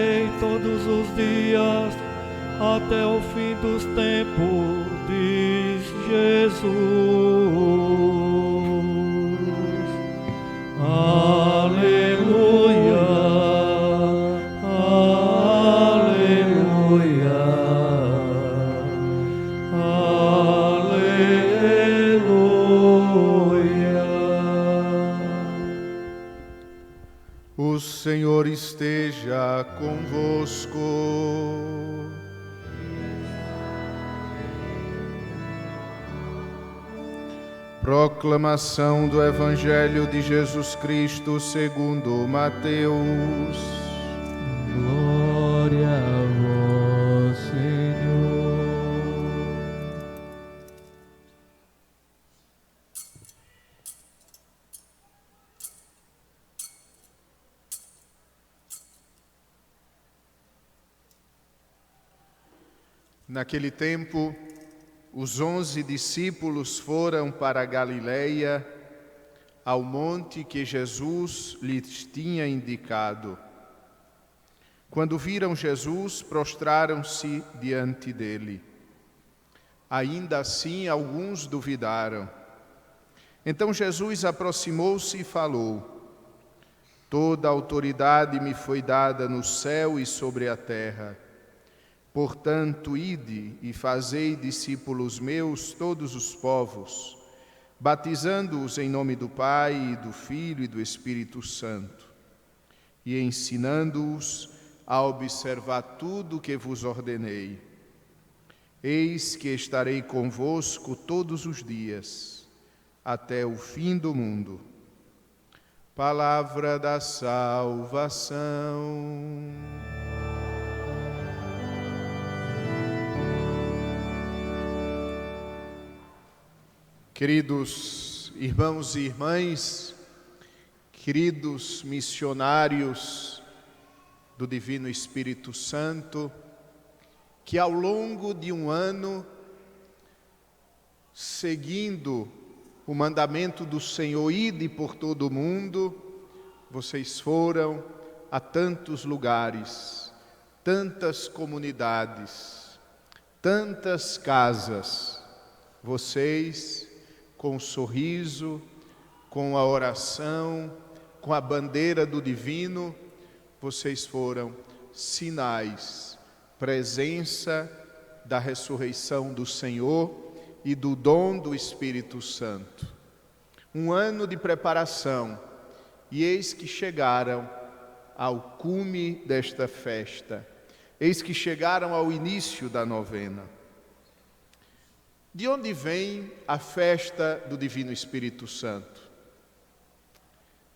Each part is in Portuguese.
louvarei todos os dias, até o fim dos tempos, diz Jesus. Aleluia, aleluia, aleluia. O Senhor esteja convosco. Proclamação do Evangelho de Jesus Cristo segundo Mateus. Glória a vós, Senhor. Naquele tempo, os 11 discípulos foram para a Galileia, ao monte que Jesus lhes tinha indicado. Quando viram Jesus, prostraram-se diante dele. Ainda assim, alguns duvidaram. Então Jesus aproximou-se e falou: Toda a autoridade me foi dada no céu e sobre a terra. Portanto, ide e fazei discípulos meus todos os povos, batizando-os em nome do Pai, e do Filho e do Espírito Santo, e ensinando-os a observar tudo o que vos ordenei. Eis que estarei convosco todos os dias, até o fim do mundo. Palavra da salvação. Queridos irmãos e irmãs, queridos missionários do Divino Espírito Santo, que ao longo de um ano, seguindo o mandamento do Senhor, ide por todo o mundo, vocês foram a tantos lugares, tantas comunidades, tantas casas. Vocês, com o sorriso, com a oração, com a bandeira do divino, vocês foram sinais, presença da ressurreição do Senhor e do dom do Espírito Santo. Um ano de preparação, e eis que chegaram ao cume desta festa, eis que chegaram ao início da novena. De onde vem a festa do Divino Espírito Santo?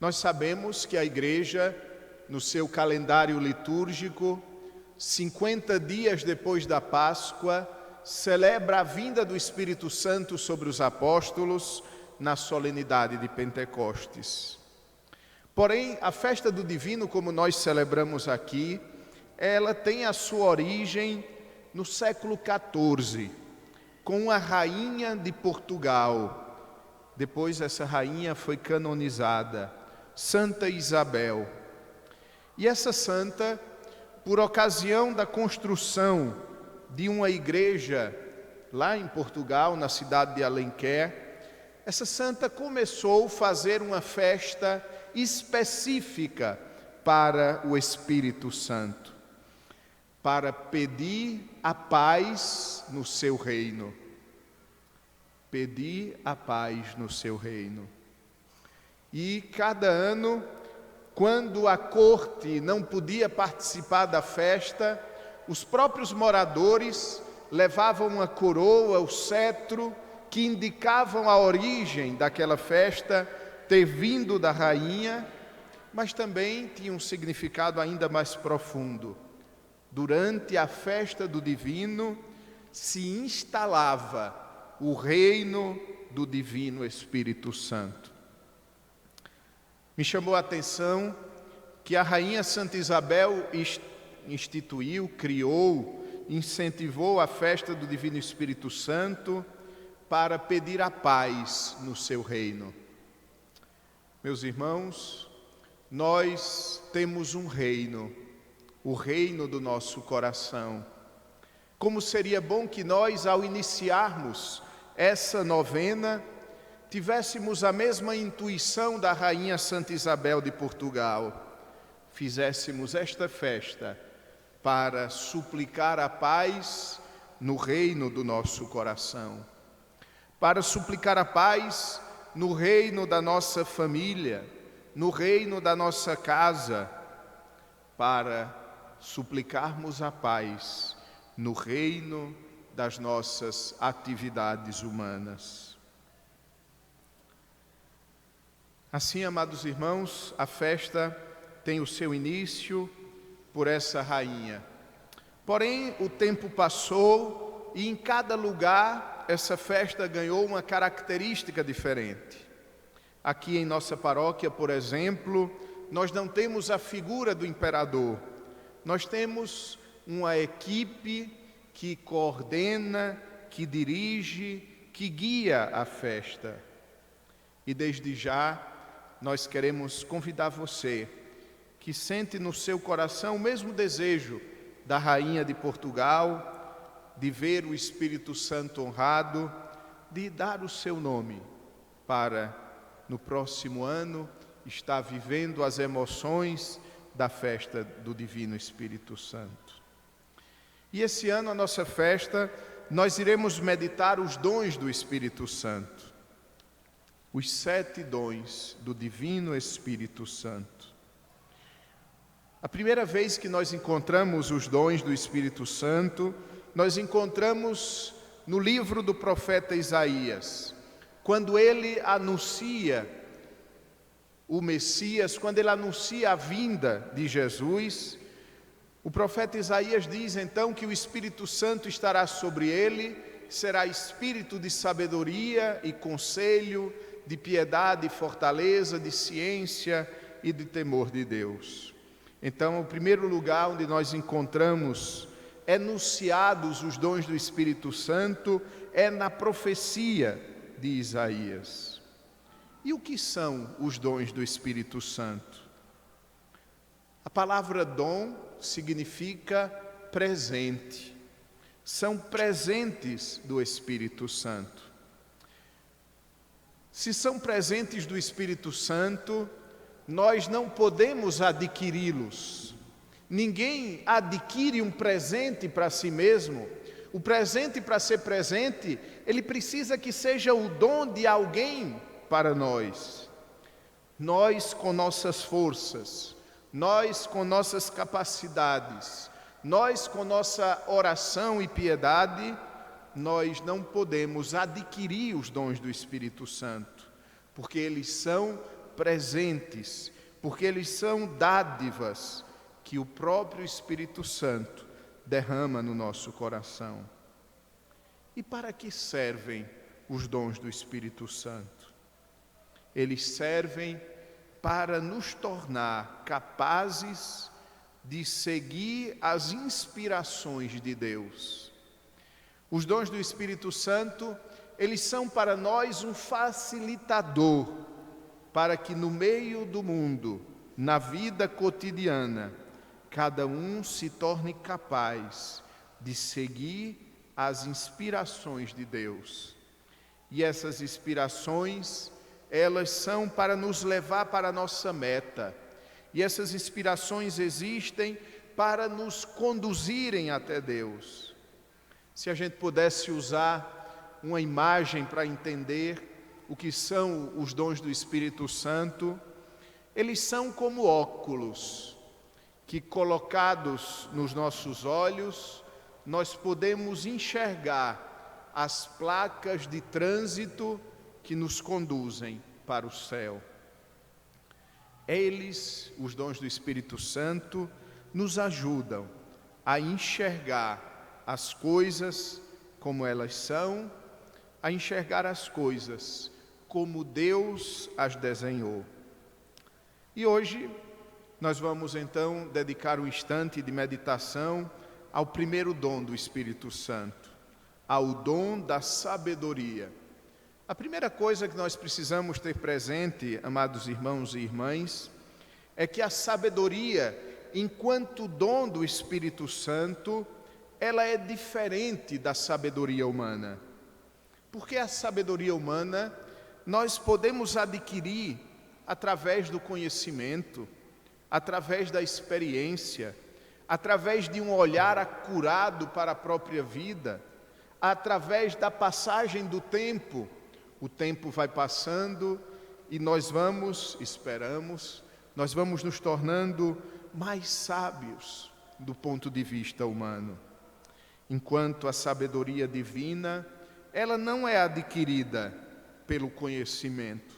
Nós sabemos que a Igreja, no seu calendário litúrgico, 50 dias depois da Páscoa, celebra a vinda do Espírito Santo sobre os apóstolos na solenidade de Pentecostes. Porém, a festa do Divino, como nós celebramos aqui, ela tem a sua origem no século XIV, com uma rainha de Portugal. Depois essa rainha foi canonizada, Santa Isabel. E essa santa, por ocasião da construção de uma igreja lá em Portugal, na cidade de Alenquer, essa santa começou a fazer uma festa específica para o Espírito Santo, para pedir a paz no seu reino. Pedir a paz no seu reino. E cada ano, quando a corte não podia participar da festa, os próprios moradores levavam uma coroa, o cetro, que indicavam a origem daquela festa ter vindo da rainha, mas também tinha um significado ainda mais profundo. Durante a festa do Divino, se instalava o reino do Divino Espírito Santo. Me chamou a atenção que a rainha Santa Isabel instituiu, criou, incentivou a festa do Divino Espírito Santo para pedir a paz no seu reino. Meus irmãos, nós temos um reino, o reino do nosso coração. Como seria bom que nós, ao iniciarmos essa novena, tivéssemos a mesma intuição da Rainha Santa Isabel de Portugal, fizéssemos esta festa para suplicar a paz no reino do nosso coração, para suplicar a paz no reino da nossa família, no reino da nossa casa, para suplicarmos a paz no reino das nossas atividades humanas. Assim, amados irmãos, a festa tem o seu início por essa rainha. Porém, o tempo passou e em cada lugar essa festa ganhou uma característica diferente. Aqui em nossa paróquia, por exemplo, nós não temos a figura do imperador. Nós temos uma equipe que coordena, que dirige, que guia a festa. E desde já nós queremos convidar você que sente no seu coração o mesmo desejo da Rainha de Portugal, de ver o Espírito Santo honrado, de dar o seu nome para, no próximo ano, estar vivendo as emoções da festa do Divino Espírito Santo. E esse ano, a nossa festa, nós iremos meditar os dons do Espírito Santo, os 7 dons do Divino Espírito Santo. A primeira vez que nós encontramos os dons do Espírito Santo, nós encontramos no livro do profeta Isaías, quando ele anuncia o Messias, quando ele anuncia a vinda de Jesus. O profeta Isaías diz então que o Espírito Santo estará sobre ele, será espírito de sabedoria e conselho, de piedade e fortaleza, de ciência e de temor de Deus. Então, o primeiro lugar onde nós encontramos enunciados os dons do Espírito Santo é na profecia de Isaías. E o que são os dons do Espírito Santo? A palavra dom significa presente. São presentes do Espírito Santo. Se são presentes do Espírito Santo, nós não podemos adquiri-los. Ninguém adquire um presente para si mesmo. O presente, para ser presente, ele precisa que seja o dom de alguém para nós. Nós com nossas forças, nós com nossas capacidades, nós com nossa oração e piedade, nós não podemos adquirir os dons do Espírito Santo, porque eles são presentes, porque eles são dádivas que o próprio Espírito Santo derrama no nosso coração. E para que servem os dons do Espírito Santo? Eles servem para nos tornar capazes de seguir as inspirações de Deus. Os dons do Espírito Santo, eles são para nós um facilitador, para que no meio do mundo, na vida cotidiana, cada um se torne capaz de seguir as inspirações de Deus. E essas inspirações, elas são para nos levar para a nossa meta. E essas inspirações existem para nos conduzirem até Deus. Se a gente pudesse usar uma imagem para entender o que são os dons do Espírito Santo, eles são como óculos que, colocados nos nossos olhos, nós podemos enxergar as placas de trânsito que nos conduzem para o céu. Eles, os dons do Espírito Santo, nos ajudam a enxergar as coisas como elas são, a enxergar as coisas como Deus as desenhou. E hoje nós vamos então dedicar um instante de meditação ao primeiro dom do Espírito Santo, ao dom da sabedoria. A primeira coisa que nós precisamos ter presente, amados irmãos e irmãs, é que a sabedoria, enquanto dom do Espírito Santo, ela é diferente da sabedoria humana. Porque a sabedoria humana nós podemos adquirir através do conhecimento, através da experiência, através de um olhar acurado para a própria vida, através da passagem do tempo. O tempo vai passando e nós esperamos, nós vamos nos tornando mais sábios do ponto de vista humano. Enquanto a sabedoria divina, ela não é adquirida pelo conhecimento,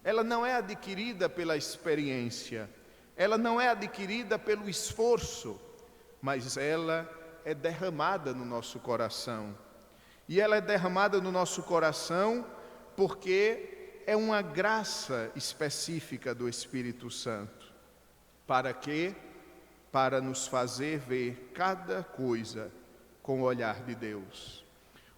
ela não é adquirida pela experiência, ela não é adquirida pelo esforço, mas ela é derramada no nosso coração. E ela é derramada no nosso coração porque é uma graça específica do Espírito Santo. Para quê? Para nos fazer ver cada coisa com o olhar de Deus.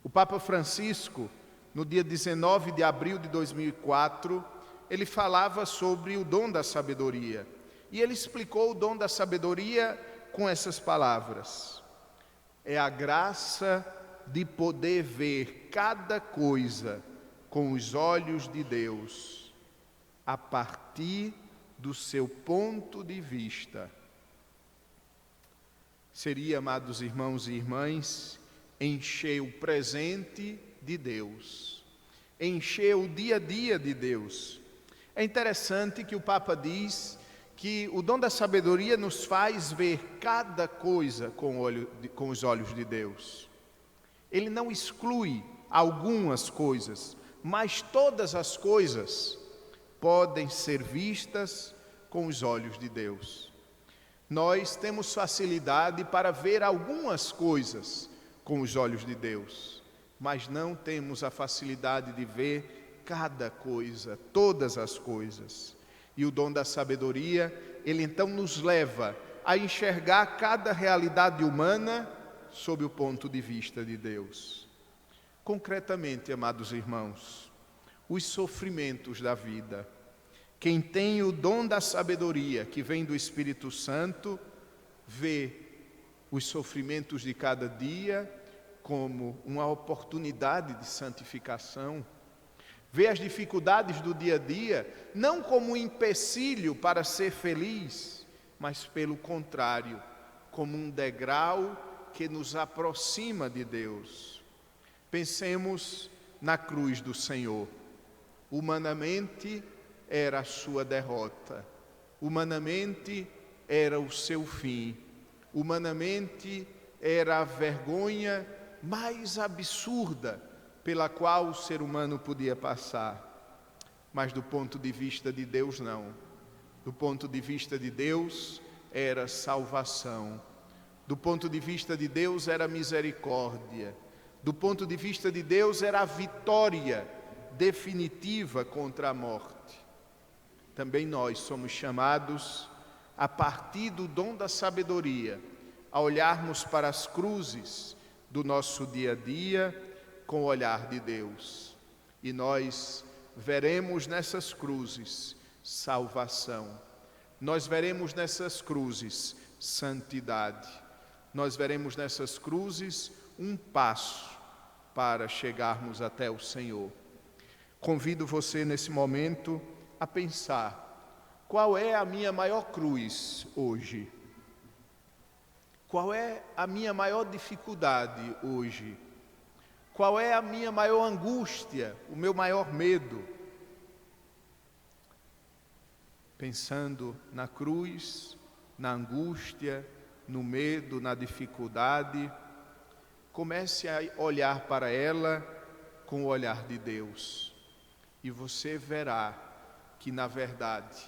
O Papa Francisco, no dia 19 de abril de 2004, ele falava sobre o dom da sabedoria. E ele explicou o dom da sabedoria com essas palavras: é a graça de poder ver cada coisa com os olhos de Deus, a partir do seu ponto de vista. Seria, amados irmãos e irmãs, encher o presente de Deus, encher o dia a dia de Deus. É interessante que o Papa diz que o dom da sabedoria nos faz ver cada coisa com os olhos de Deus. Ele não exclui algumas coisas, mas todas as coisas podem ser vistas com os olhos de Deus. Nós temos facilidade para ver algumas coisas com os olhos de Deus, mas não temos a facilidade de ver cada coisa, todas as coisas. E o dom da sabedoria, ele então nos leva a enxergar cada realidade humana sob o ponto de vista de Deus. Concretamente, amados irmãos, os sofrimentos da vida. Quem tem o dom da sabedoria, que vem do Espírito Santo, vê os sofrimentos de cada dia como uma oportunidade de santificação. Vê as dificuldades do dia a dia não como um empecilho para ser feliz, mas pelo contrário, como um degrau que nos aproxima de Deus. Pensemos na cruz do Senhor. Humanamente era a sua derrota, humanamente era o seu fim, humanamente era a vergonha mais absurda pela qual o ser humano podia passar. Mas do ponto de vista de Deus, não. Do ponto de vista de Deus, era salvação. Do ponto de vista de Deus, era misericórdia. Do ponto de vista de Deus, era a vitória definitiva contra a morte. Também nós somos chamados, a partir do dom da sabedoria, a olharmos para as cruzes do nosso dia a dia com o olhar de Deus. E nós veremos nessas cruzes salvação. Nós veremos nessas cruzes santidade. Nós veremos nessas cruzes um passo para chegarmos até o Senhor. Convido você nesse momento a pensar: qual é a minha maior cruz hoje? Qual é a minha maior dificuldade hoje? Qual é a minha maior angústia, o meu maior medo? Pensando na cruz, na angústia, no medo, na dificuldade, comece a olhar para ela com o olhar de Deus. E você verá que, na verdade,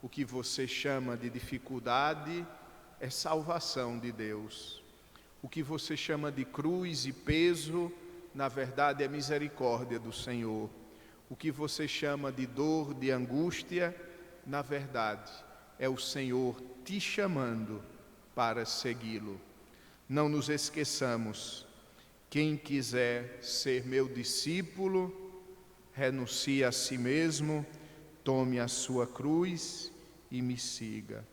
o que você chama de dificuldade é salvação de Deus. O que você chama de cruz e peso, na verdade, é misericórdia do Senhor. O que você chama de dor, de angústia, na verdade, é o Senhor te chamando para segui-lo. Não nos esqueçamos: quem quiser ser meu discípulo, renuncie a si mesmo, tome a sua cruz e me siga.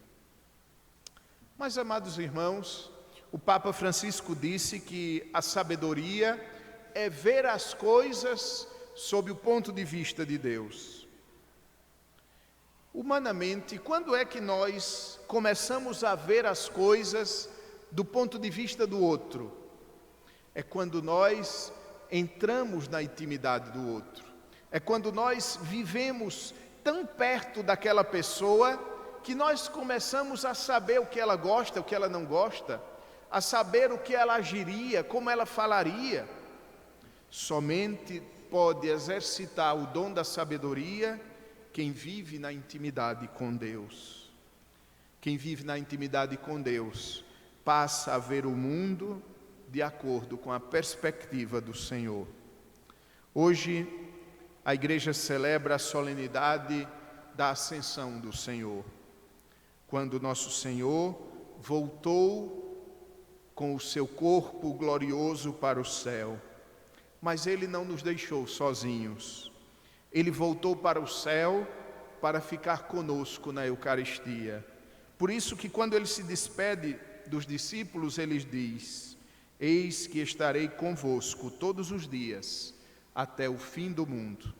Mas, amados irmãos, o Papa Francisco disse que a sabedoria é ver as coisas sob o ponto de vista de Deus. Humanamente, quando é que nós começamos a ver as coisas do ponto de vista do outro? É quando nós entramos na intimidade do outro. É quando nós vivemos tão perto daquela pessoa que nós começamos a saber o que ela gosta, o que ela não gosta, a saber o que ela agiria, como ela falaria. Somente pode exercitar o dom da sabedoria quem vive na intimidade com Deus. Quem vive na intimidade com Deus passa a ver o mundo de acordo com a perspectiva do Senhor. Hoje, a igreja celebra a solenidade da ascensão do Senhor, quando nosso Senhor voltou com o seu corpo glorioso para o céu. Mas Ele não nos deixou sozinhos. Ele voltou para o céu para ficar conosco na Eucaristia. Por isso que quando Ele se despede dos discípulos, Ele diz: eis que estarei convosco todos os dias, até o fim do mundo.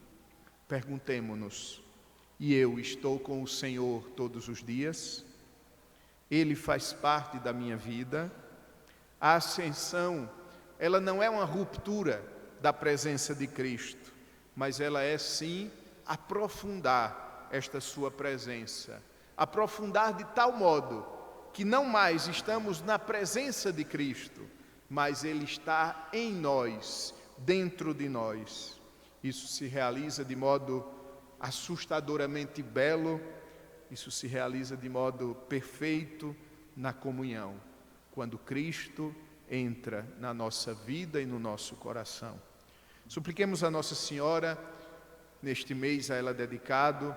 Perguntemo-nos: e eu estou com o Senhor todos os dias? Ele faz parte da minha vida? A ascensão, ela não é uma ruptura da presença de Cristo, mas ela é sim aprofundar esta sua presença. Aprofundar de tal modo que não mais estamos na presença de Cristo, mas Ele está em nós, dentro de nós. Isso se realiza de modo assustadoramente belo, isso se realiza de modo perfeito na comunhão, quando Cristo entra na nossa vida e no nosso coração. Supliquemos a Nossa Senhora, neste mês a ela dedicado,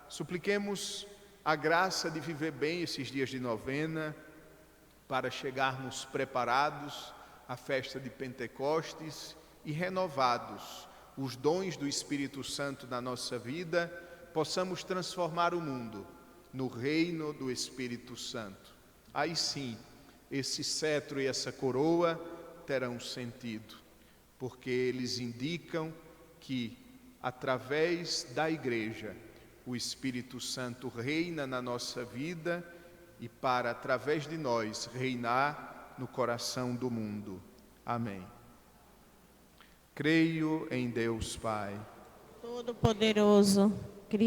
supliquemos a graça de viver bem esses dias de novena, para chegarmos preparados à festa de Pentecostes e renovados os dons do Espírito Santo na nossa vida, possamos transformar o mundo no reino do Espírito Santo. Aí sim, esse cetro e essa coroa terão sentido, porque eles indicam que, através da Igreja, o Espírito Santo reina na nossa vida e para, através de nós, reinar no coração do mundo. Amém. Creio em Deus Pai Todo-Poderoso, Criador